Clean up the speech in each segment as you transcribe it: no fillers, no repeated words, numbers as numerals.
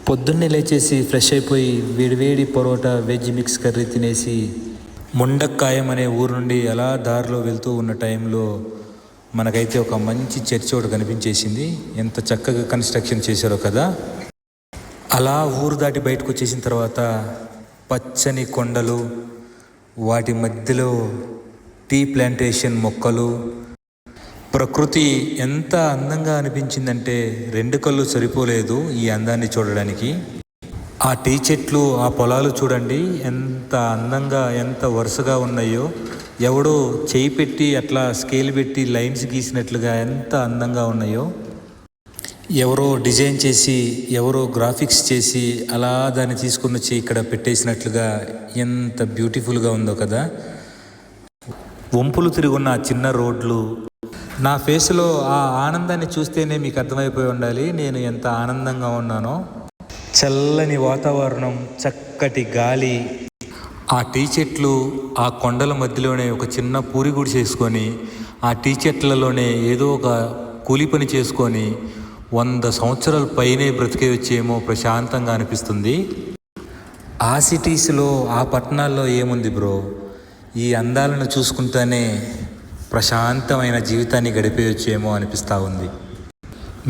పొద్దున్నే లేచేసి ఫ్రెష్ అయిపోయి వేడివేడి పరోటా వెజ్ మిక్స్ కర్రీ తినేసి ముండక్కాయం అనే ఊరు నుండి అలా దారిలో వెళ్తూ ఉన్న టైంలో మనకైతే ఒక మంచి చర్చి ఒకటి కనిపించేసింది. ఎంత చక్కగా కన్స్ట్రక్షన్ చేశారో కదా. అలా ఊరు దాటి బయటకు వచ్చేసిన తర్వాత పచ్చని కొండలు, వాటి మధ్యలో టీ ప్లాంటేషన్ మొక్కలు, ప్రకృతి ఎంత అందంగా అనిపించిందంటే రెండు కళ్ళు సరిపోలేదు ఈ అందాన్ని చూడడానికి. ఆ టీ చెట్లు, ఆ పొలాలు చూడండి ఎంత అందంగా, ఎంత వరుసగా ఉన్నాయో. ఎవడో చేయి పెట్టి అట్లా స్కేల్ పెట్టి లైన్స్ గీసినట్లుగా ఎంత అందంగా ఉన్నాయో. ఎవరో డిజైన్ చేసి, ఎవరో గ్రాఫిక్స్ చేసి అలా దాన్ని తీసుకుని వచ్చి ఇక్కడ పెట్టేసినట్లుగా ఎంత బ్యూటిఫుల్గా ఉందో కదా. వంపులు తిరుగున్న చిన్న రోడ్లు, నా ఫేస్లో ఆ ఆనందాన్ని చూస్తేనే మీకు అర్థమైపోయి ఉండాలి నేను ఎంత ఆనందంగా ఉన్నానో. చల్లని వాతావరణం, చక్కటి గాలి, ఆ టీ చెట్లు, ఆ కొండల మధ్యలోనే ఒక చిన్న పూరి గుడి చేసుకొని ఆ టీ చెట్లలోనే ఏదో ఒక కూలి పని చేసుకొని 100 సంవత్సరాల పైనే బ్రతికేయచ్చేమో ప్రశాంతంగా అనిపిస్తుంది. ఆ సిటీస్లో, ఆ పట్టణాల్లో ఏముంది బ్రో, ఈ అందాలను చూసుకుంటానే ప్రశాంతమైన జీవితాన్ని గడిపేయచ్చేమో అనిపిస్తూ ఉంది.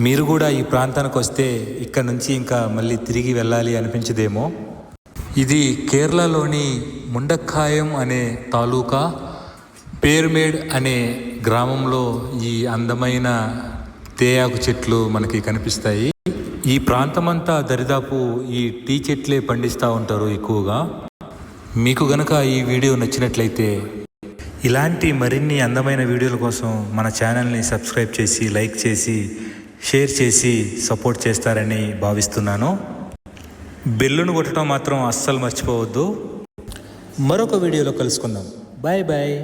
మీరు కూడా ఈ ప్రాంతానికి వస్తే ఇక్కడ నుంచి ఇంకా మళ్ళీ తిరిగి వెళ్ళాలి అనిపించదేమో. ఇది కేరళలోని ముండక్కాయం అనే తాలూకా పేర్మేడ్ అనే గ్రామంలో ఈ అందమైన తేయాకు చెట్లు మనకి కనిపిస్తాయి. ఈ ప్రాంతమంతా దరిదాపు ఈ టీ చెట్లే పండిస్తూ ఉంటారు ఎక్కువగా. మీకు గనక ఈ వీడియో నచ్చినట్లయితే ఇలాంటి మరిన్ని అందమైన వీడియోల కోసం మన ఛానల్ని సబ్స్క్రైబ్ చేసి, లైక్ చేసి, షేర్ చేసి సపోర్ట్ చేస్తారని భావిస్తున్నాను. బెల్లును కొట్టడం మాత్రం అస్సలు మర్చిపోవద్దు. మరొక వీడియోలో కలుసుకుందాం. Bye bye.